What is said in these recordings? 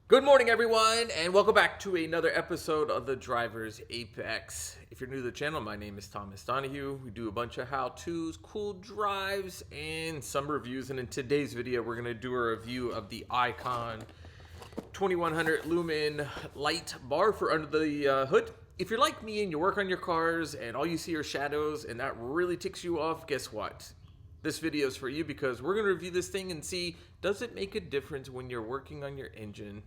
Good morning, everyone, and welcome back to another episode of the Driver's Apex. If you're new to the channel, my name is Thomas Donahue. We do a bunch of how-tos, cool drives, and some reviews. And in today's video, we're going to do a review of the Icon 2100 Lumen Light Bar for under the hood. If you're like me and you work on your cars and all you see are shadows and that really ticks you off, guess what? This video is for you because we're going to review this thing and see, does it make a difference when you're working on your engine?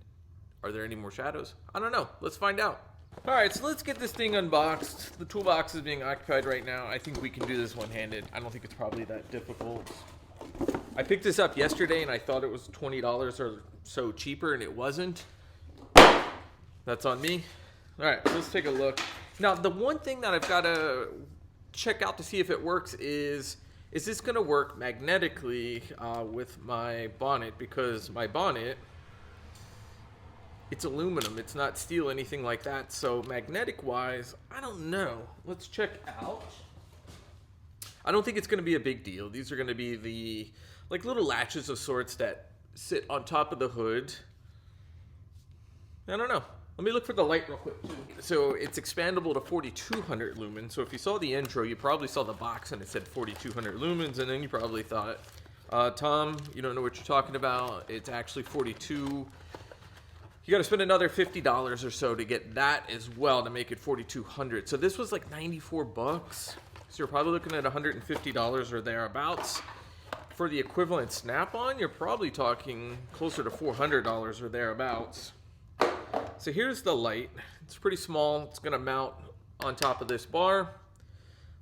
Are there any more shadows? I don't know. Let's find out. All right, so let's get this thing unboxed. The toolbox is being occupied right now. I think we can do this one-handed. I don't think it's probably that difficult. I picked this up yesterday and I thought it was $20 or so cheaper, and it wasn't. That's on me. All right, so let's take a look. Now, the one thing that I've got to check out to see if it works is this going to work magnetically with my bonnet? Because my bonnet, it's aluminum, it's not steel, anything like that. So magnetic wise, I don't know. Let's check out. I don't think it's going to be a big deal. These are going to be the like little latches of sorts that sit on top of the hood. I don't know. Let me look for the light real quick too. So it's expandable to 4200 lumens. So if you saw the intro, you probably saw the box and it said 4200 lumens, and then you probably thought, Tom, you don't know what you're talking about. It's actually 42. You got to spend another $50 or so to get that as well to make it 4200. So this was like 94 bucks. So you're probably looking at $150 or thereabouts. For the equivalent snap-on, you're probably talking closer to $400 or thereabouts. So here's the light. It's pretty small. It's going to mount on top of this bar.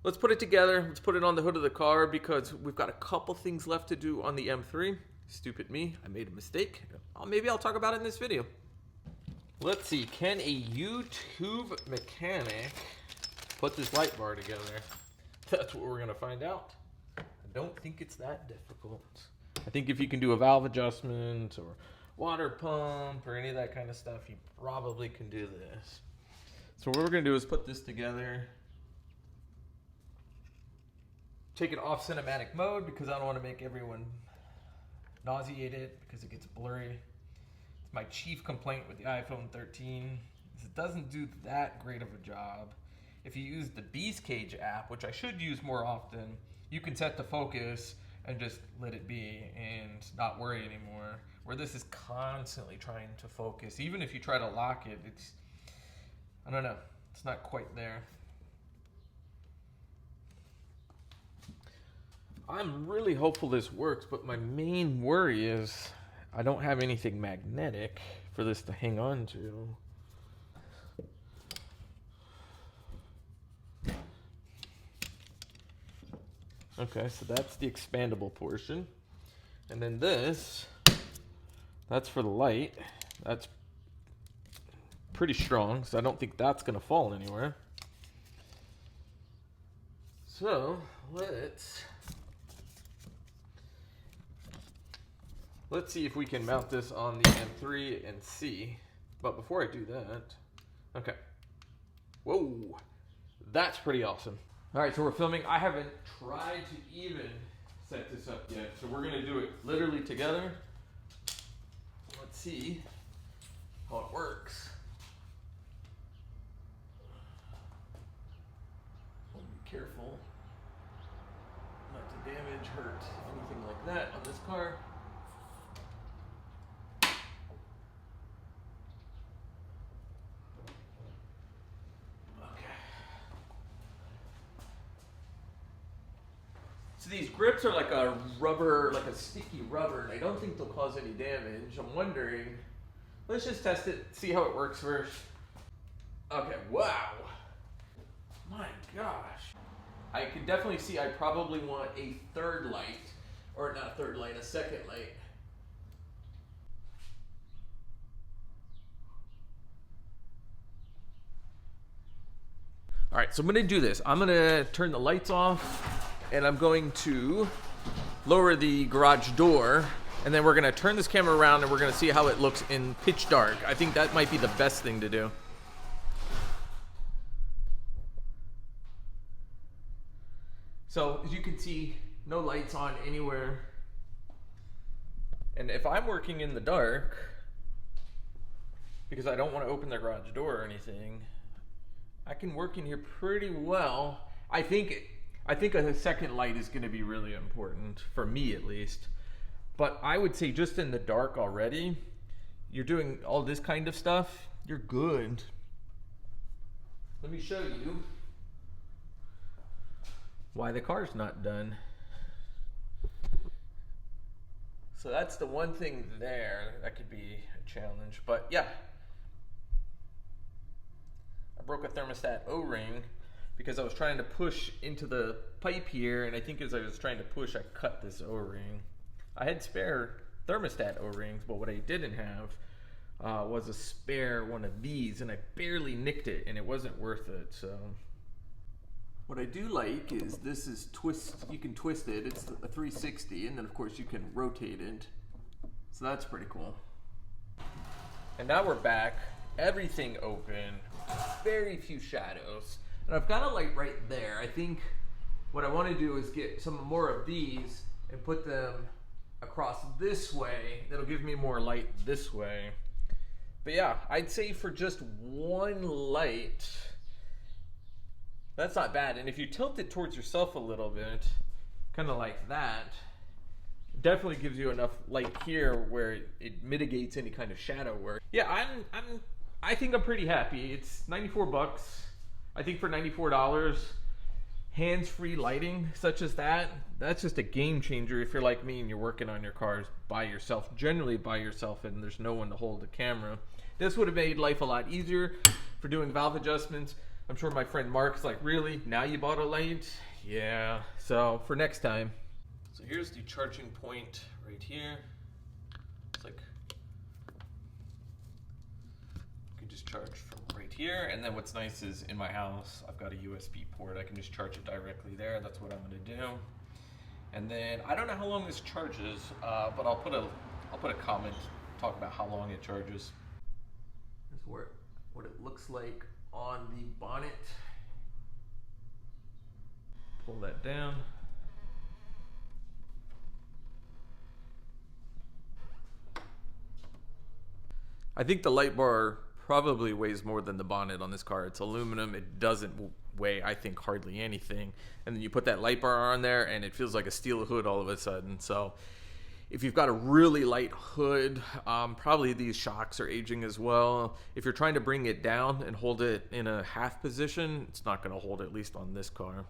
Let's put it together. Let's put it on the hood of the car because we've got a couple things left to do on the M3. Stupid me. I made a mistake. Maybe I'll talk about it in this video. Let's see, can a YouTube mechanic put this light bar together? That's what we're going to find out. I don't think it's that difficult. I think if you can do a valve adjustment or water pump or any of that kind of stuff, you probably can do this. So what we're going to do is put this together. Take it off cinematic mode because I don't want to make everyone nauseated because it gets blurry. My chief complaint with the iPhone 13 is it doesn't do that great of a job. If you use the Beast Cage app, which I should use more often, you can set the focus and just let it be and not worry anymore. Where this is constantly trying to focus. Even if you try to lock it, it's, I don't know, it's not quite there. I'm really hopeful this works, but my main worry is I don't have anything magnetic for this to hang on to. Okay, so that's the expandable portion. And then this, that's for the light. That's pretty strong, so I don't think that's going to fall anywhere. So, let's see if we can mount this on the M3 and see. But before I do that, okay. Whoa, that's pretty awesome. All right, so we're filming. I haven't tried to even set this up yet, so we're gonna do it literally together. Let's see how it works. Be careful not to damage, hurt, anything like that on this car. So these grips are like a rubber, like a sticky rubber, and I don't think they'll cause any damage. I'm wondering, let's just test it, see how it works first. Okay, wow. My gosh. I can definitely see I probably want a third light, or not a third light, a second light. All right, so I'm gonna do this. I'm gonna turn the lights off, and I'm going to lower the garage door, and then we're gonna turn this camera around and we're gonna see how it looks in pitch dark. I think that might be the best thing to do. So as you can see, no lights on anywhere. And if I'm working in the dark, because I don't want to open the garage door or anything. I can work in here pretty well. I think a second light is going to be really important, for me at least. But I would say just in the dark already, you're doing all this kind of stuff, you're good. Let me show you why the car's not done. So that's the one thing there that could be a challenge. But yeah, I broke a thermostat O-ring because I was trying to push into the pipe here, and I think as I was trying to push, I cut this O-ring. I had spare thermostat O-rings, but what I didn't have was a spare one of these, and I barely nicked it, and it wasn't worth it. So what I do like is this is you can twist it. It's a 360, and then of course you can rotate it. So that's pretty cool. And now we're back. Everything open. Very few shadows. And I've got a light right there. I think what I want to do is get some more of these and put them across this way. That'll give me more light this way. But yeah, I'd say for just one light, that's not bad. And if you tilt it towards yourself a little bit, kind of like that, it definitely gives you enough light here where it mitigates any kind of shadow work. Yeah, I think I'm pretty happy. It's 94 bucks. I think for $94, hands-free lighting such as that, that's just a game changer if you're like me and you're working on your cars by yourself, generally by yourself, and there's no one to hold the camera. This would have made life a lot easier for doing valve adjustments. I'm sure my friend Mark's like, really? Now you bought a light? Yeah. So for next time. So here's the charging point right here. It's like, you can just charge from right here. And then what's nice is in my house, I've got a USB port. I can just charge it directly there. That's what I'm gonna do. And then I don't know how long this charges, but I'll put a comment, talk about how long it charges. Here's what it looks like on the bonnet. Pull that down. I think the light bar probably weighs more than the bonnet on this car. It's aluminum. It doesn't weigh, I think, hardly anything. And then you put that light bar on there and it feels like a steel hood all of a sudden. So if you've got a really light hood, probably these shocks are aging as well. If you're trying to bring it down and hold it in a half position, it's not going to hold, at least on this car.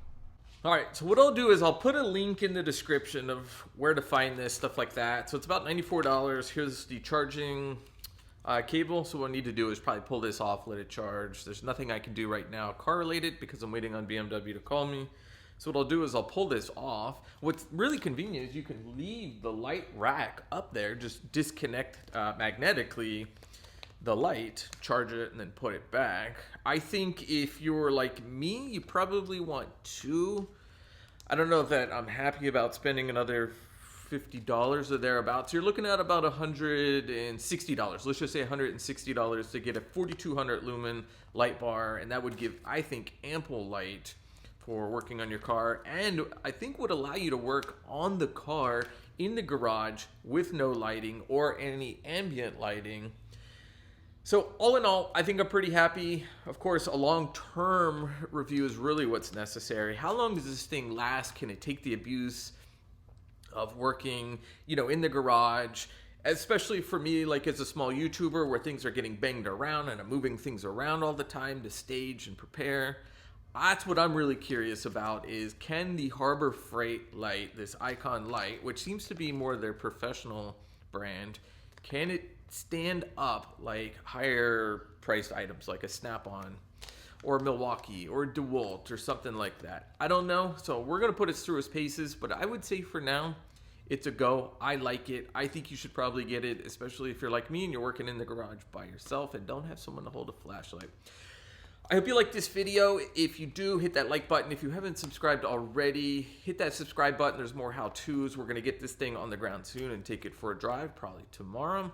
All right, so what I'll do is I'll put a link in the description of where to find this, stuff like that. So it's about $94. Here's the charging cable. So what I need to do is probably pull this off, let it charge. There's nothing I can do right now car related because I'm waiting on BMW to call me. So what I'll do is I'll pull this off. What's really convenient is you can leave the light rack up there, just disconnect magnetically the light, charge it, and then put it back. I think if you're like me, you probably want two. I don't know that I'm happy about spending another $50 or thereabouts. You're looking at about $160. Let's just say $160 to get a 4200 lumen light bar, and that would give, I think, ample light for working on your car, and I think would allow you to work on the car in the garage with no lighting or any ambient lighting. So all in all, I think I'm pretty happy. Of course, a long-term review is really what's necessary. How long does this thing last? Can it take the abuse of working, in the garage? Especially for me, like as a small YouTuber where things are getting banged around and I'm moving things around all the time to stage and prepare. That's what I'm really curious about is, can the Harbor Freight light, this Icon light, which seems to be more their professional brand, can it stand up like higher priced items like a Snap-on or Milwaukee or DeWalt or something like that? I don't know. So we're going to put it through its paces, but I would say for now, it's a go. I like it. I think you should probably get it, especially if you're like me and you're working in the garage by yourself and don't have someone to hold a flashlight. I hope you liked this video. If you do, hit that like button. If you haven't subscribed already, hit that subscribe button. There's more how-tos. We're going to get this thing on the ground soon and take it for a drive, probably tomorrow.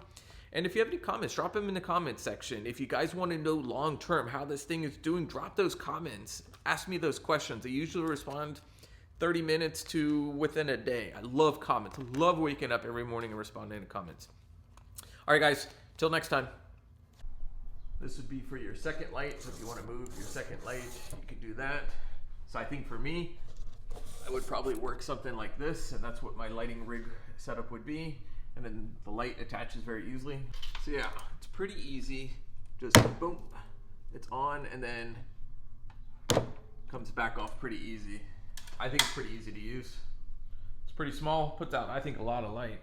And if you have any comments, drop them in the comments section. If you guys want to know long-term how this thing is doing, drop those comments. Ask me those questions. I usually respond 30 minutes to within a day. I love comments. I love waking up every morning and responding to comments. All right, guys. Till next time. This would be for your second light. So if you want to move your second light, you could do that. So I think for me, I would probably work something like this, and that's what my lighting rig setup would be. And then the light attaches very easily. So yeah, it's pretty easy. Just boom, it's on, and then comes back off pretty easy. I think it's pretty easy to use. It's pretty small, puts out, I think, a lot of light.